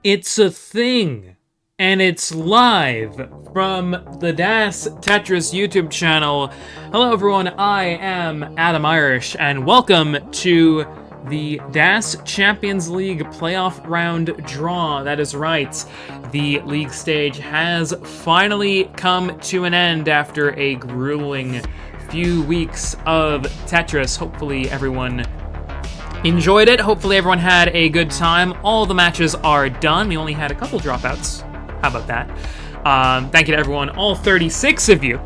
It's a thing, and it's live from the Das Tetris YouTube channel. Hello everyone, I am Adam Irish, and welcome to the Das Champions League Playoff Round Draw. That is right, the league stage has finally come to an end after a grueling few weeks of Tetris. Hopefully everyone enjoyed it. Hopefully everyone had a good time. All the matches are done. We only had a couple dropouts. How about that? Thank you to everyone, all 36 of you,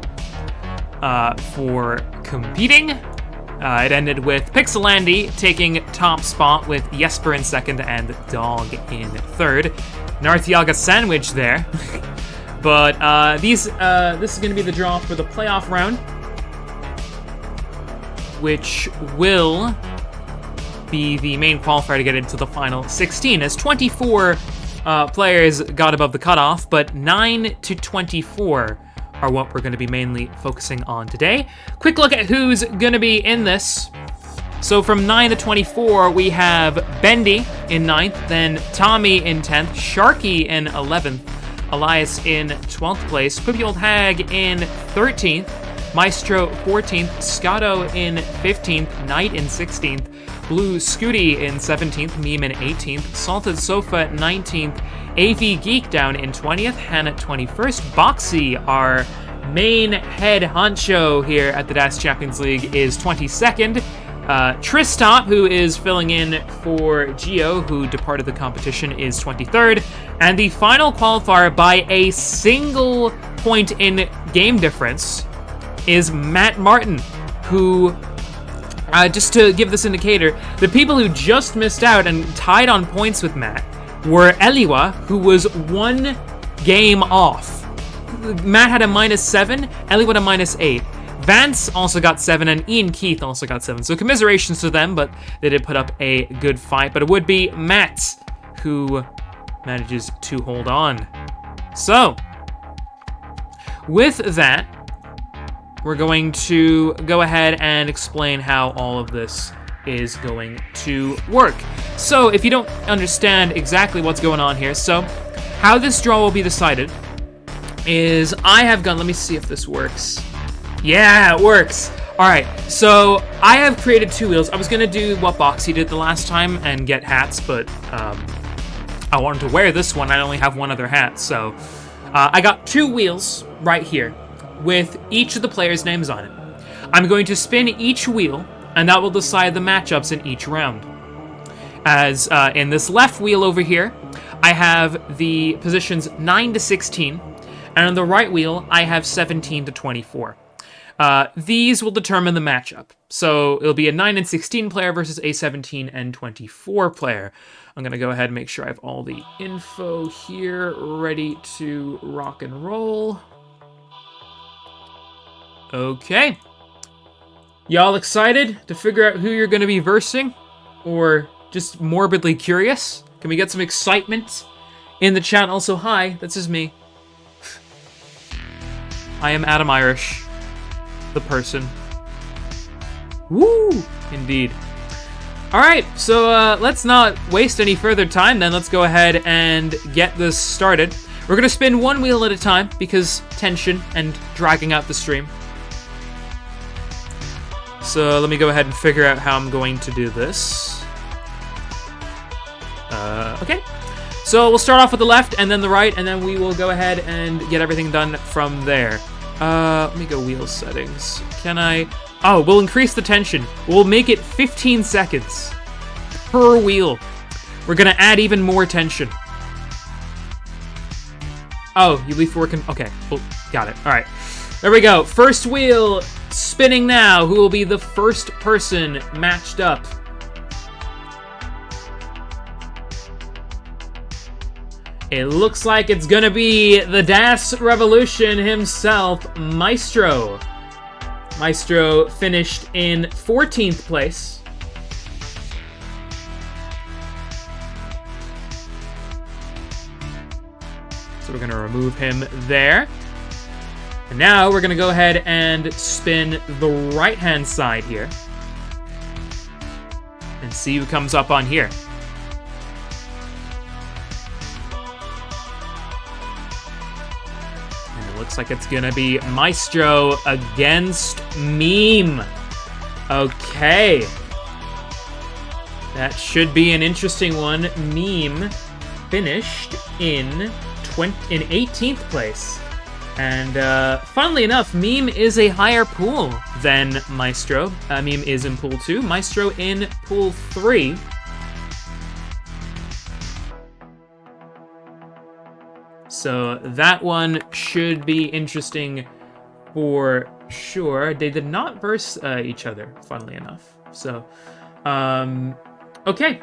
for competing. It ended with Pixelandy taking top spot with Jesper in second and Dog in third. Nartiaga sandwich there. But this is going to be the draw for the playoff round, which will be the main qualifier to get into the final 16, as 24 players got above the cutoff, but 9 to 24 are what we're going to be mainly focusing on today. Quick look at who's going to be in this. So from 9 to 24, we have Bendy in 9th, then Tommy in 10th, Sharky in 11th, Elias in 12th place, Quippy Old Hag in 13th, Maestro 14th, Scotto in 15th, Knight in 16th, Blue Scooty in 17th, Meme in 18th, Salted Sofa 19th, AV Geek down in 20th, Hannah 21st, Boxy, our main head honcho here at the Das Champions League, is 22nd. Tristop, who is filling in for Geo, who departed the competition, is 23rd. And the final qualifier by a single point in game difference is Matt Martin, who, just to give this indicator, the people who just missed out and tied on points with Matt were Eliwa, who was one game off. Matt had a -7, Eliwa had a -8. Vance also got 7, and Ian Keith also got 7. So commiserations to them, but they did put up a good fight. But it would be Matt who manages to hold on. So, with that, we're going to go ahead and explain how all of this is going to work. So, if you don't understand exactly what's going on here, so how this draw will be decided is I have gone, let me see if this works. Yeah, it works. All right, so I have created 2 wheels. I was gonna do what Boxy did the last time and get hats, but I wanted to wear this one. I only have one other hat, so I got 2 wheels right here with each of the players' names on it. I'm going to spin each wheel, and that will decide the matchups in each round. As in this left wheel over here, I have the positions 9 to 16, and on the right wheel, I have 17 to 24. These will determine the matchup. So it'll be a 9 and 16 player versus a 17 and 24 player. I'm going to go ahead and make sure I have all the info here ready to rock and roll. Okay. Y'all excited to figure out who you're going to be versing? Or just morbidly curious? Can we get some excitement in the chat? Also, hi, this is me. I am Adam Irish, the person. Woo! Indeed. Alright, so let's not waste any further time then. Let's go ahead and get this started. We're going to spin 1 wheel at a time because tension and dragging out the stream. So let me go ahead and figure out how I'm going to do this. Okay. So we'll start off with the left and then the right, and then we will go ahead and get everything done from there. Let me go wheel settings. Can I... Oh, we'll increase the tension. We'll make it 15 seconds per wheel. We're gonna add even more tension. Oh, you leave for working... Okay, well, got it. All right. There we go. First wheel spinning now. Who will be the first person matched up? It looks like it's gonna be the Das Revolution himself, Maestro. Maestro finished in 14th place. So we're gonna remove him there. And now we're gonna go ahead and spin the right-hand side here. And see who comes up on here. looks like it's gonna be Maestro against Meme. Okay. That should be an interesting one. Meme finished in 18th place. And funnily enough, Meme is a higher pool than Maestro. Meme is in pool 2, Maestro in pool 3. So that one should be interesting for sure. They did not verse each other, funnily enough. So, okay.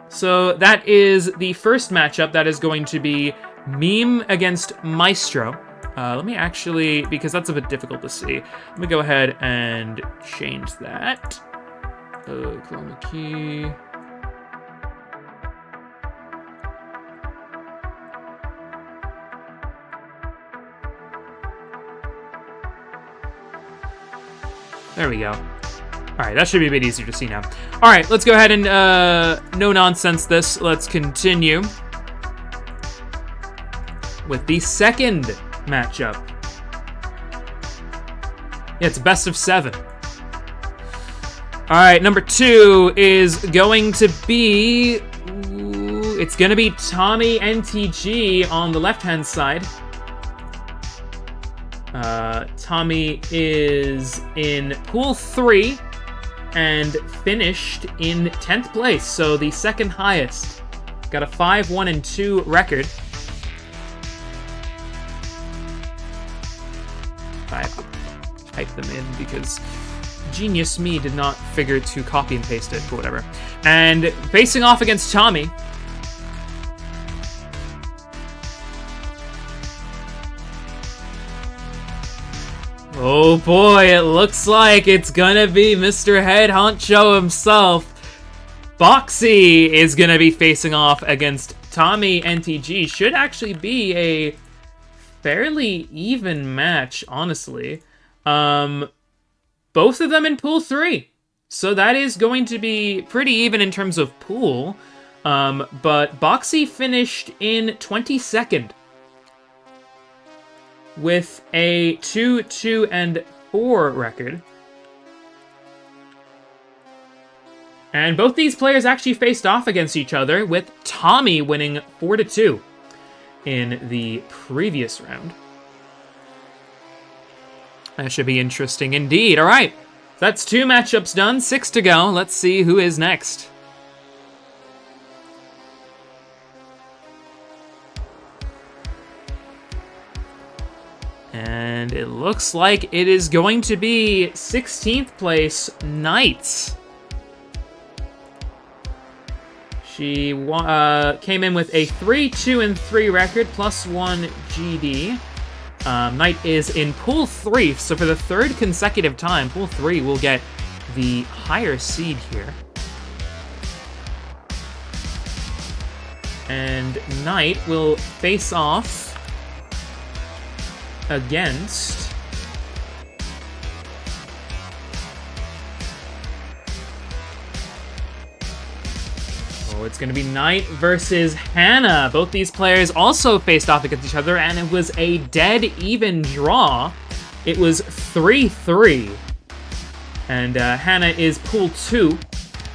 So that is the first matchup. That is going to be Meme against Maestro. Let me actually, because that's a bit difficult to see, let me go ahead and change that. Chroma key. There we go. Alright, that should be a bit easier to see now. Alright, let's go ahead and no-nonsense this. Let's continue with the second matchup. Yeah, it's best of 7. Alright, number 2 is going to be... it's going to be Tommy NTG on the left-hand side. Tommy is in pool 3 and finished in 10th place, so the second highest. Got a 5-1-2 record. I have to type them in because genius me did not figure to copy and paste it, but whatever. And facing off against Tommy. Oh boy, it looks like it's gonna be Mr. Head Honcho himself. Boxy is gonna be facing off against Tommy NTG. Should actually be a fairly even match, honestly. Both of them in pool 3. So that is going to be pretty even in terms of pool. But Boxy finished in 22nd. With a 2-2-4 record. And both these players actually faced off against each other, with Tommy winning 4-2 in the previous round. That should be interesting indeed. All right, that's 2 matchups done, 6 to go. Let's see who is next. And it looks like it is going to be 16th place Knights. She came in with a 3-2-3 record, +1 GD. Knight is in pool 3, so for the 3rd consecutive time, pool 3 will get the higher seed here. And Knight will face off against it's going to be Knight versus Hannah. Both these players also faced off against each other, and it was a dead even draw. It was 3-3. And Hannah is pool 2.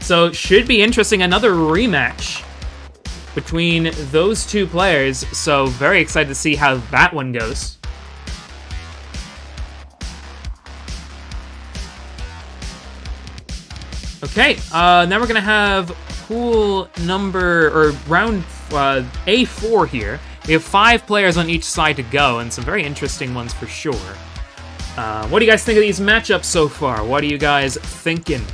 So it should be interesting. Another rematch between those two players. So very excited to see how that one goes. Okay, now we're gonna have pool number, or round A4 here. We have 5 players on each side to go, and some very interesting ones for sure. What do you guys think of these matchups so far? What are you guys thinking?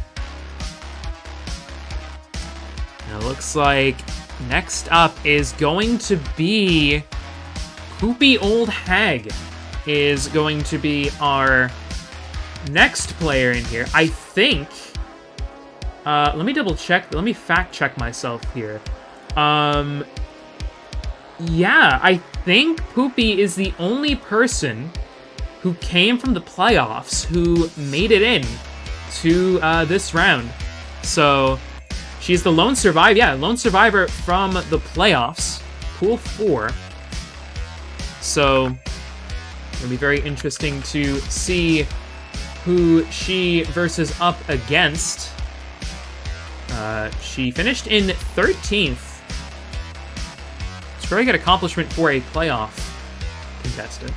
Now, it looks like next up is going to be Poopy Old Hag is going to be our next player in here. I think... let me double check. Let me fact check myself here. Yeah, I think Poopy is the only person who came from the playoffs who made it in to this round. So she's the lone survivor. Yeah, lone survivor from the playoffs, pool 4. So It'll be very interesting to see who she versus up against. She finished in 13th. It's a very good accomplishment for a playoff contestant.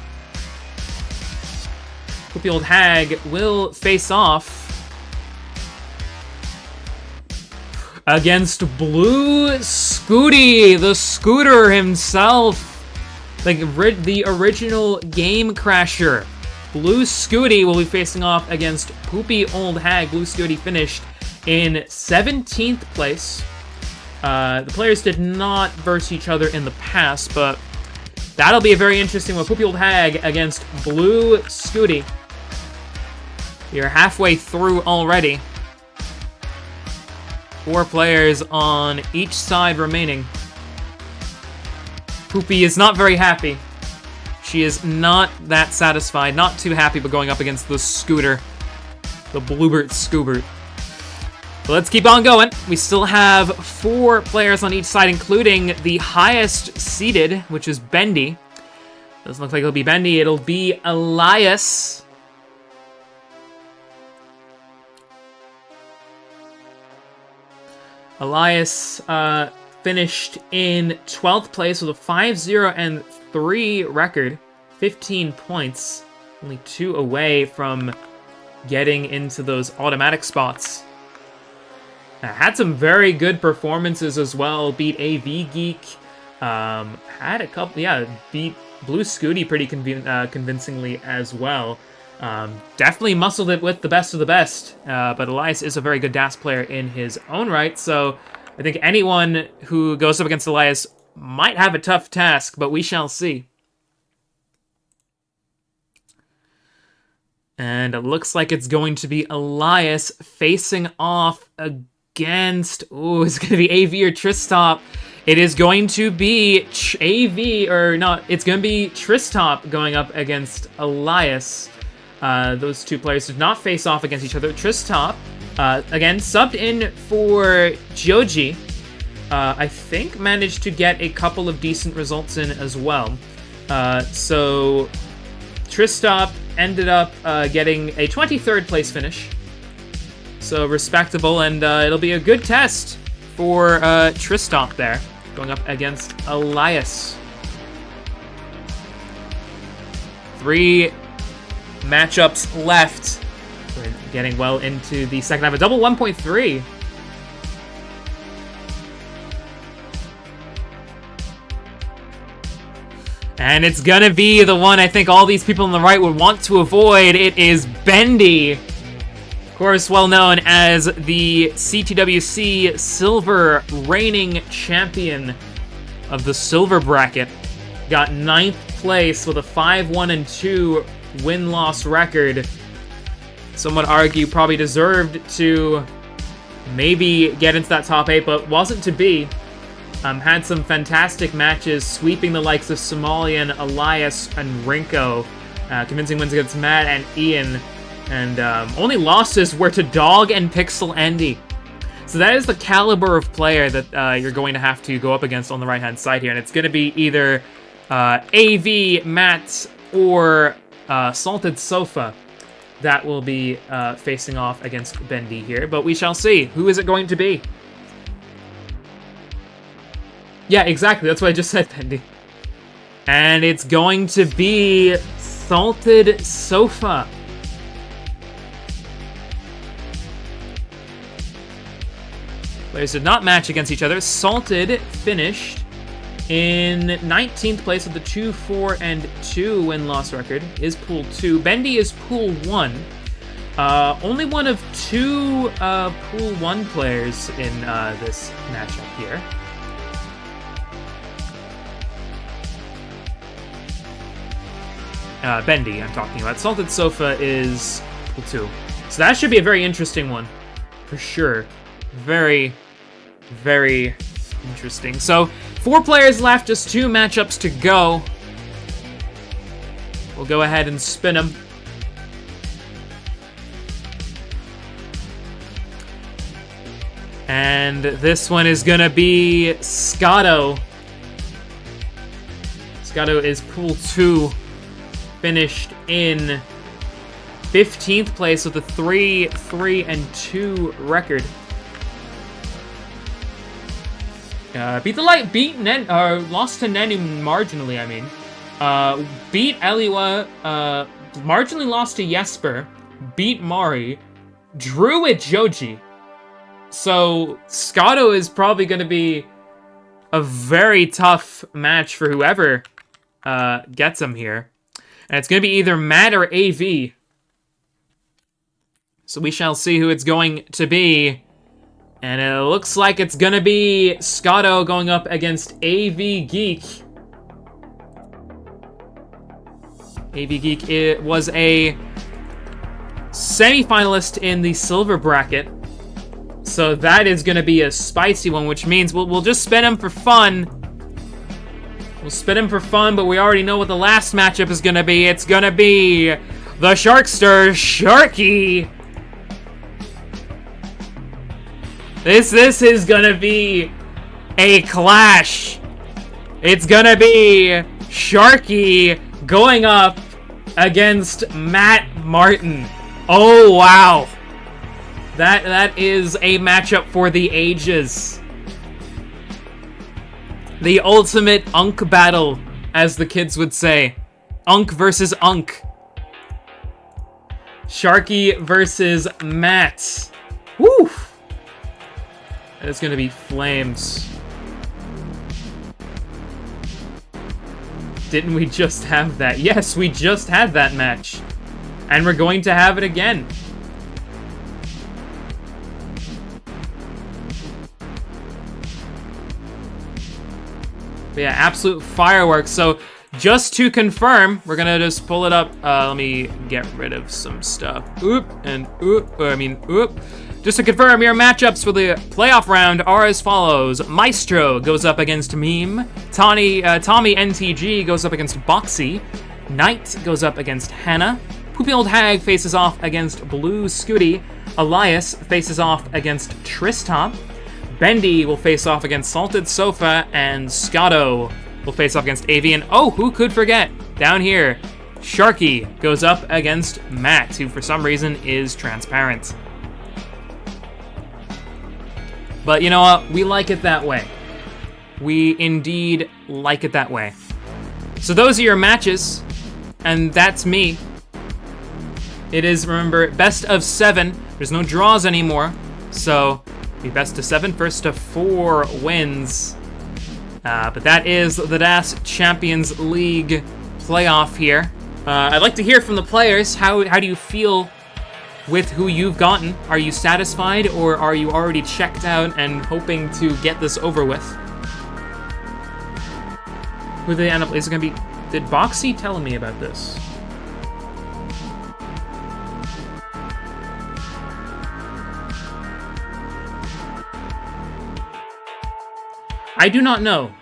Poopy Old Hag will face off against Blue Scooty, the Scooter himself. Like the original Game Crasher. Blue Scooty will be facing off against Poopy Old Hag. Blue Scooty finished in 17th place. The players did not verse each other in the past, but that'll be a very interesting one. Poopy Old Hag against Blue Scooty. You're halfway through already. 4 players on each side remaining. Poopy is not very happy. She is not that satisfied, not too happy, but going up against the Scooter. The Bluebert Scoobert. But let's keep on going. We still have 4 players on each side, including the highest seeded, which is Bendy. Doesn't look like it'll be Bendy, it'll be Elias. Elias finished in 12th place with a 5-0-3 record, 15 points, only 2 away from getting into those automatic spots. Had some very good performances as well, beat AV Geek, had a couple, beat Blue Scooty pretty convincingly as well. Definitely muscled it with the best of the best, but Elias is a very good DAS player in his own right, so I think anyone who goes up against Elias might have a tough task, but we shall see. And it looks like it's going to be Elias facing off against... Ooh, it's going to be AV or Tristop. It is going to be it's going to be Tristop going up against Elias. Those 2 players did not face off against each other. Tristop, again, subbed in for Joji. I think managed to get a couple of decent results in as well. So Tristop ended up getting a 23rd place finish. So respectable, and it'll be a good test for Tristop there, going up against Elias. 3 matchups left. We're getting well into the second half. A double 1.3. And it's gonna be the one I think all these people on the right would want to avoid. It is Bendy. Of course, well known as the CTWC Silver reigning champion of the Silver Bracket. Got 9th place with a 5-1-2 win-loss record. Some would argue probably deserved to maybe get into that top 8, but wasn't to be. Had some fantastic matches, sweeping the likes of Somalian, Elias, and Rinko. Convincing wins against Matt and Ian. And only losses were to Dog and Pixel Andy. So that is the caliber of player that you're going to have to go up against on the right-hand side here. And it's going to be either AV, Matt, or Salted Sofa that will be facing off against Bendy here. But we shall see. Who is it going to be? Yeah, exactly. That's what I just said, Bendy. And it's going to be Salted Sofa. Players did not match against each other. Salted finished in 19th place with the 2-4-2 win-loss record. Is Pool 2. Bendy is Pool 1. Only one of 2 Pool 1 players in this matchup here. Bendy, I'm talking about. Salted Sofa is Pool 2. So that should be a very interesting one. For sure. Very, very interesting. So, 4 players left, just 2 matchups to go. We'll go ahead and spin them. And this one is gonna be Scotto. Scotto is Pool 2. finished in 15th place with a 3-3-2 record. Lost to Nenu marginally, I mean. Beat Eliwa, marginally lost to Jesper, beat Mari, drew with Joji. So, Scotto is probably going to be a very tough match for whoever gets him here. And it's going to be either Matt or AV. So we shall see who it's going to be. And it looks like it's going to be Scotto going up against AV Geek. AV Geek, it was a semi-finalist in the silver bracket. So that is going to be a spicy one, which means we'll just spin him for fun. We'll spin him for fun, but we already know what the last matchup is going to be. It's going to be the Sharkster Sharky. This is going to be a clash. It's going to be Sharky going up against Matt Martin. Oh, wow. That is a matchup for the ages. The ultimate Unk battle, as the kids would say. Unk versus Unk. Sharky versus Matt. Woo! That is going to be flames. Didn't we just have that? Yes, we just had that match. And we're going to have it again. But yeah, absolute fireworks. So, just to confirm, we're gonna just pull it up. Let me get rid of some stuff. Oop, and oop, oop. Just to confirm, your matchups for the playoff round are as follows. Maestro goes up against Meme. Tommy NTG goes up against Boxy. Knight goes up against Hannah. Poopy Old Hag faces off against Blue Scooty. Elias faces off against Tristan. Bendy will face off against Salted Sofa, and Scotto will face off against AV. And oh, who could forget? Down here, Sharky goes up against Matt, who for some reason is transparent. But you know what? We like it that way. We indeed like it that way. So those are your matches, and that's me. It is, remember, best of 7. There's no draws anymore, so be best of 7, first to 4 wins. But that is the DAS Champions League playoff here. I'd like to hear from the players. How do you feel with who you've gotten? Are you satisfied, or are you already checked out and hoping to get this over with? Who do they end up? Is it gonna be? Did Boxy tell me about this? I do not know.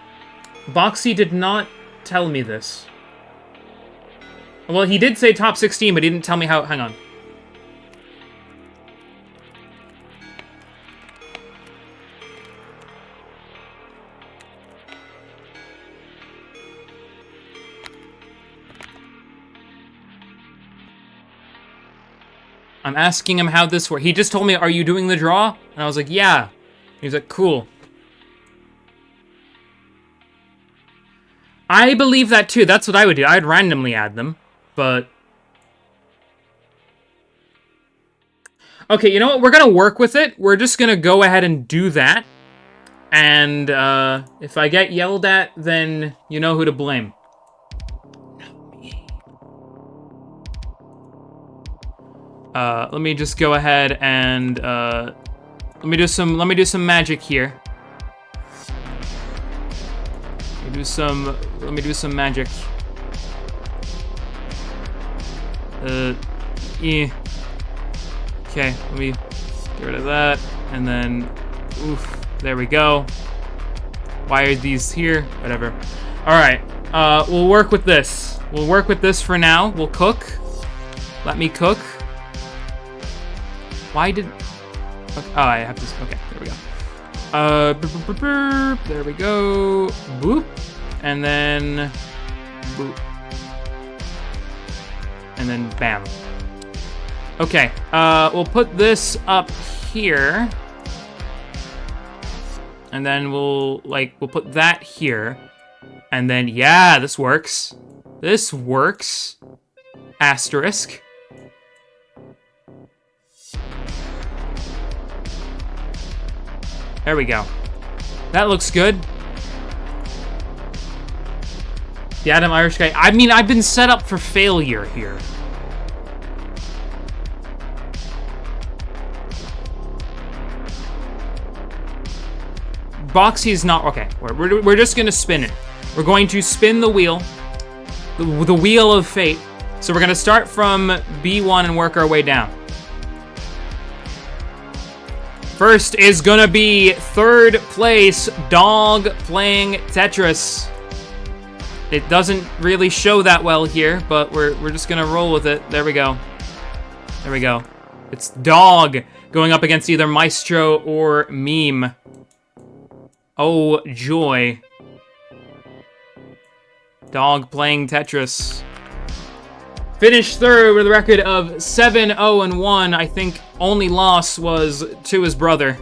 Boxy did not tell me this. Well, he did say top 16, but he didn't tell me how. Hang on. I'm asking him how this works. He just told me, are you doing the draw? And I was like, yeah. He was like, cool. I believe that too. That's what I would do. I'd randomly add them, but... Okay, you know what? We're going to work with it. We're just going to go ahead and do that. And if I get yelled at, then you know who to blame. Let me just go ahead and let me do some magic here. Let me do some magic. Yeah. Okay, let me get rid of that, and then, oof, there we go. Why are these here? Whatever. All right, we'll work with this. We'll work with this for now. We'll cook. Let me cook. Why did? Okay. Oh, I have to. Okay, there we go. There we go. Boop. And then boop. and then bam. Okay, we'll put this up here. And then we'll put that here. And then, yeah, this works. This works. Asterisk. There we go. That looks good. The Adam Irish guy. I mean, I've been set up for failure here. Boxy's not... Okay, we're just going to spin it. We're going to spin the wheel. The wheel of fate. So we're going to start from B1 and work our way down. First is going to be third place, Dog playing Tetris. It doesn't really show that well here, but we're just going to roll with it. There we go. There we go. It's Dog going up against either Maestro or Meme. Oh, joy. Dog playing Tetris. Finished third with a record of 7-0-1. I think only loss was to his brother.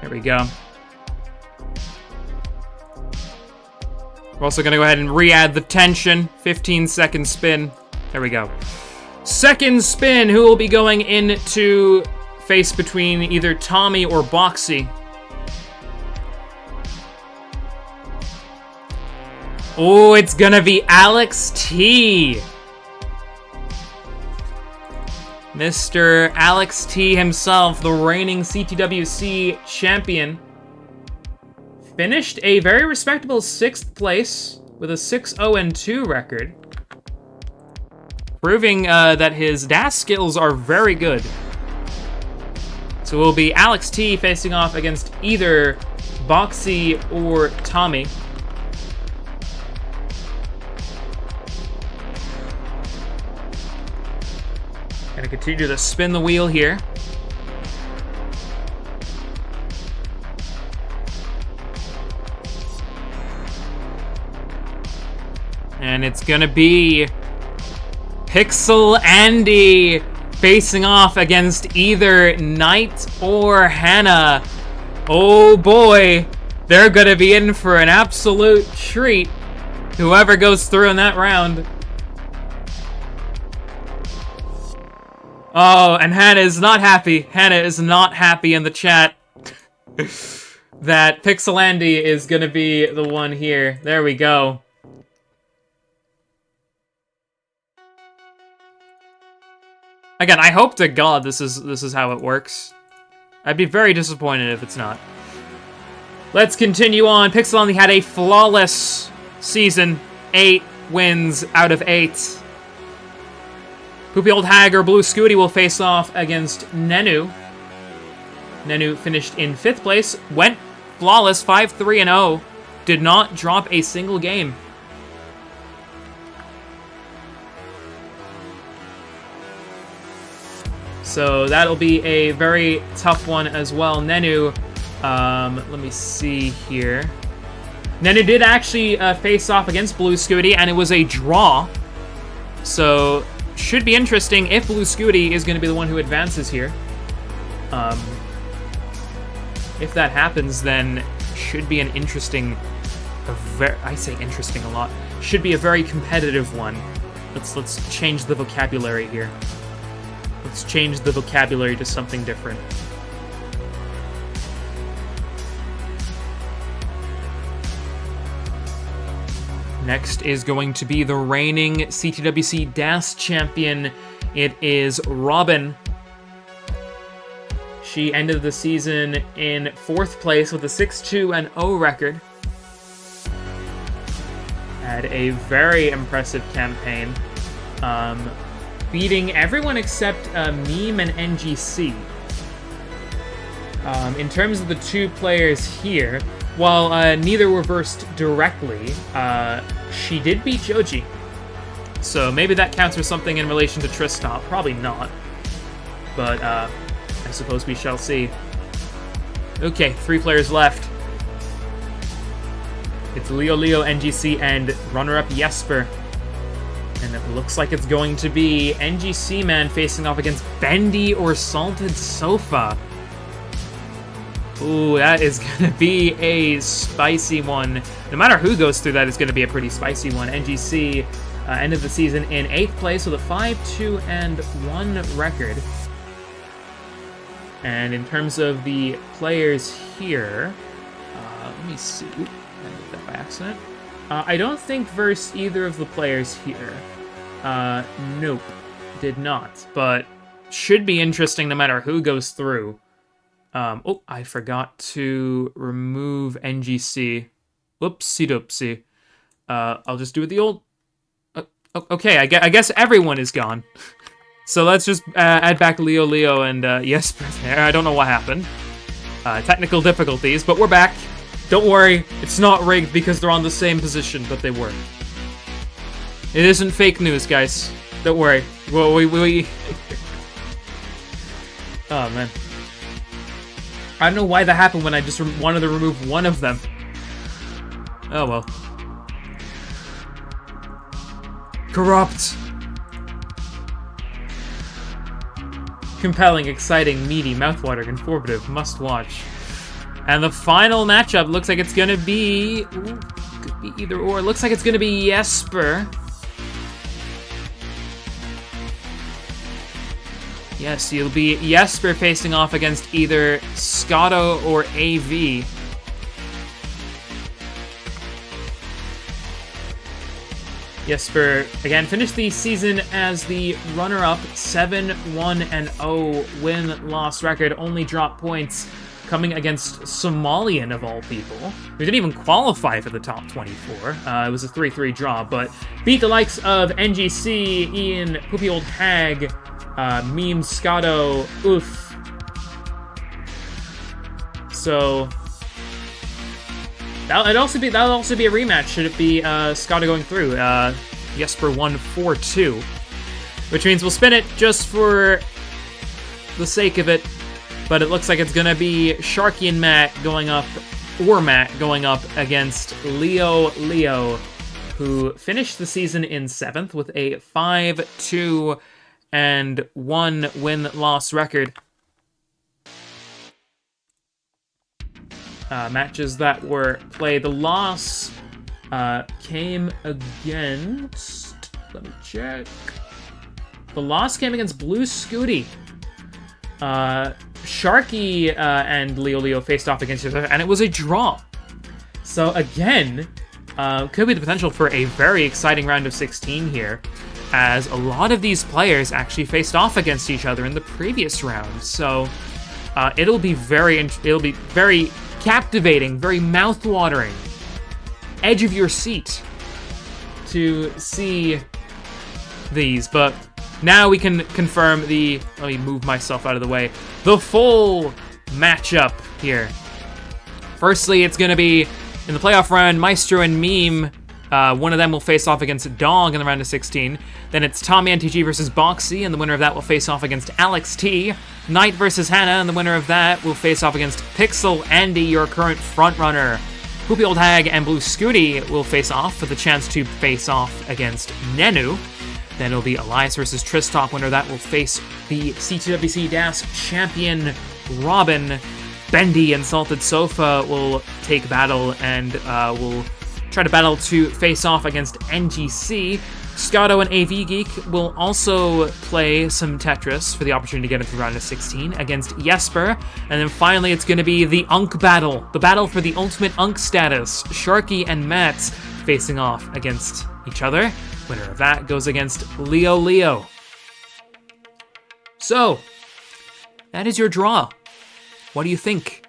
There we go. We're also going to go ahead and re-add the tension. 15-second spin. There we go. Second spin, who will be going into face between either Tommy or Boxy. Oh, it's gonna be Alex T. Mr. Alex T himself, the reigning CTWC champion. Finished a very respectable 6th place with a 6-0-2 record. Proving that his dash skills are very good. So it will be Alex T facing off against either Boxy or Tommy. Gonna continue to spin the wheel here. And it's gonna be Pixel Andy facing off against either Knight or Hannah. Oh boy, they're gonna be in for an absolute treat. Whoever goes through in that round. Oh, and Hannah is not happy. Hannah is not happy in the chat that Pixel Andy is gonna be the one here. There we go. Again, I hope to God this is how it works. I'd be very disappointed if it's not. Let's continue on. Pixel Andy had a flawless season. 8 wins out of 8. Poopy Old Hag or Blue Scooty will face off against Nenu. Nenu finished in 5th place, went flawless, 5-3-0, did not drop a single game. So that'll be a very tough one as well. Nenu, let me see here. Nenu did actually face off against Blue Scooty, and it was a draw. So should be interesting if Blue Scooty is going to be the one who advances here. If that happens, then should be an interesting, I say interesting a lot. Should be a very competitive one. Let's change the vocabulary here. Let's change the vocabulary to something different. Next is going to be the reigning CTWC DAS champion. It is Robin. She ended the season in 4th place with a 6-2-0 record. Had a very impressive campaign. Beating everyone except Meme and NGC. In terms of the 2 players here, while neither were versed directly, she did beat Joji. So maybe that counts for something in relation to Tristan. Probably not. But I suppose we shall see. Okay, 3 players left. It's Leo, NGC, and runner-up Jesper. And it looks like it's going to be NGC Man facing off against Bendy or Salted Sofa. Ooh, that is going to be a spicy one. No matter who goes through that, it's going to be a pretty spicy one. NGC ended the season in 8th place with a 5-2-1 record. And in terms of the players here, let me see. Oop, I did that by accident. I don't think versus either of the players here. Nope, did not. But should be interesting no matter who goes through. Oh, I forgot to remove NGC. Whoopsie doopsie. I'll just do it the old... okay, I guess everyone is gone. So let's just add back Leo, and Jesper there. I don't know what happened. Technical difficulties, but we're back. Don't worry, it's not rigged because they're on the same position, but they were. It isn't fake news, guys. Don't worry. Well, we... Oh, man. I don't know why that happened when I just wanted to remove one of them. Oh, well. Corrupt. Compelling, exciting, meaty, mouthwatering, informative, must watch. And the final matchup looks like it's gonna be... Ooh, could be either or. Looks like it's gonna be Jesper. Yes, you'll be Jesper facing off against either Scotto or AV. Jesper, again, finished the season as the runner-up, 7-1-0 win-loss record, only dropped points coming against Somalian, of all people, who didn't even qualify for the top 24. It was a 3-3 draw, but beat the likes of NGC, Ian, Poopy Old Hag, Meme, Scotto, Oof. So... That'll also be a rematch, should it be Scotto going through. Jesper won 4-2. Which means we'll spin it just for the sake of it. But it looks like it's going to be Sharky and Matt going up against Leo, who finished the season in 7th with a 5-2-1 win-loss record. Matches that were played. The loss came against... Let me check. The loss came against Blue Scooty. Sharky and Leo faced off against each other, and it was a draw. So again, could be the potential for a very exciting round of 16 here, as a lot of these players actually faced off against each other in the previous round. So it'll be very captivating, very mouth-watering, edge of your seat to see these. But now we can confirm the... Let me move myself out of the way. The full matchup here. Firstly, it's going to be, in the playoff round, Maestro and Meme. One of them will face off against Dog in the round of 16. Then it's Tommy NTG versus Boxy, and the winner of that will face off against Alex T. Knight versus Hannah, and the winner of that will face off against Pixel Andy, your current frontrunner. Poopy Old Hag and Blue Scooty will face off for the chance to face off against Nenu. Then it'll be Elias versus Tristop. Winner of that will face the C2WC DAS champion Robin. Bendy and Salted Sofa will take battle and will try to battle to face off against NGC. Scotto and AV Geek will also play some Tetris for the opportunity to get into the round of 16 against Jesper. And then finally, it's going to be the Unk battle, the battle for the ultimate Unk status. Sharky and Mats facing off against each other. Winner of that goes against Leo. So, that is your draw. What do you think?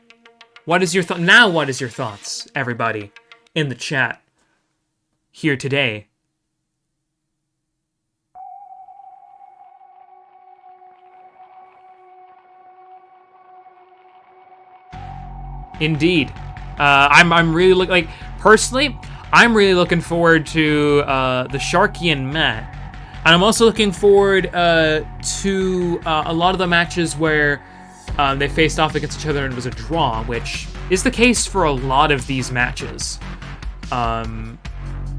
What is your now? What is your thoughts, everybody, in the chat here today? Indeed, I'm really personally, I'm really looking forward to the Sharky and Matt, and I'm also looking forward to a lot of the matches where they faced off against each other and it was a draw, which is the case for a lot of these matches.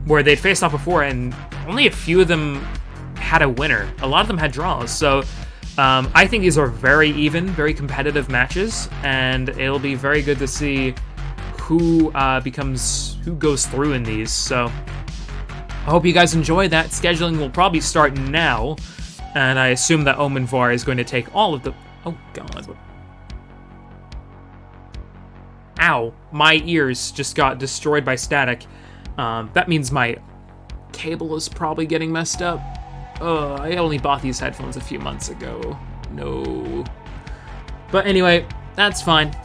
where they'd faced off before, and only a few of them had a winner. A lot of them had draws, so I think these are very even, very competitive matches, and it'll be very good to see who goes through in these. So I hope you guys enjoy that. Scheduling will probably start now, and I assume that Omenvar is going to take all of the... Oh, God. Ow. My ears just got destroyed by static. That means my cable is probably getting messed up. I only bought these headphones a few months ago. No. But anyway, that's fine.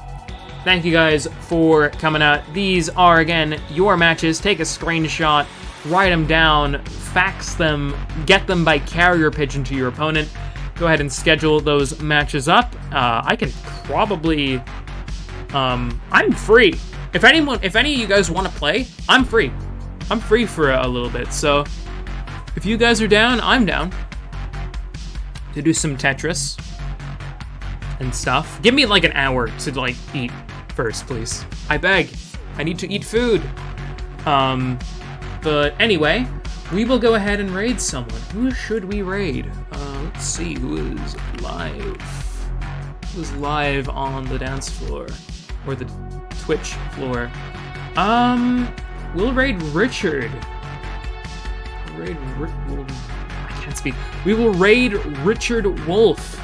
Thank you guys for coming out. These are, again, your matches. Take a screenshot, write them down, fax them, get them by carrier pigeon to your opponent. Go ahead and schedule those matches up. I can probably... I'm free. If any of you guys want to play, I'm free. I'm free for a little bit, so... If you guys are down, I'm down to do some Tetris and stuff. Give me like an hour to like eat first, please. I beg. I need to eat food. But anyway, we will go ahead and raid someone. Who should we raid? Let's see who is live. Who's live on the dance floor or the Twitch floor? We'll raid Richard. I can't speak. We will raid Richard Wolf.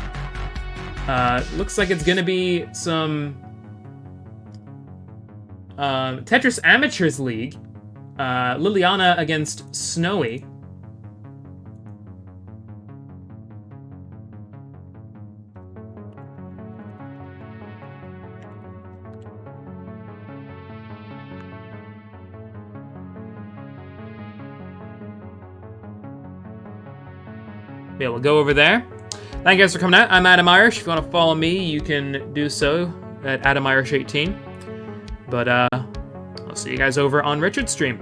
Looks like it's gonna be some Tetris Amateurs League. Liliana against Snowy. Yeah, we'll go over there. Thank you guys for coming out. I'm Adam Irish. If you want to follow me, you can do so at AdamIrish18. But I'll see you guys over on Richard's stream.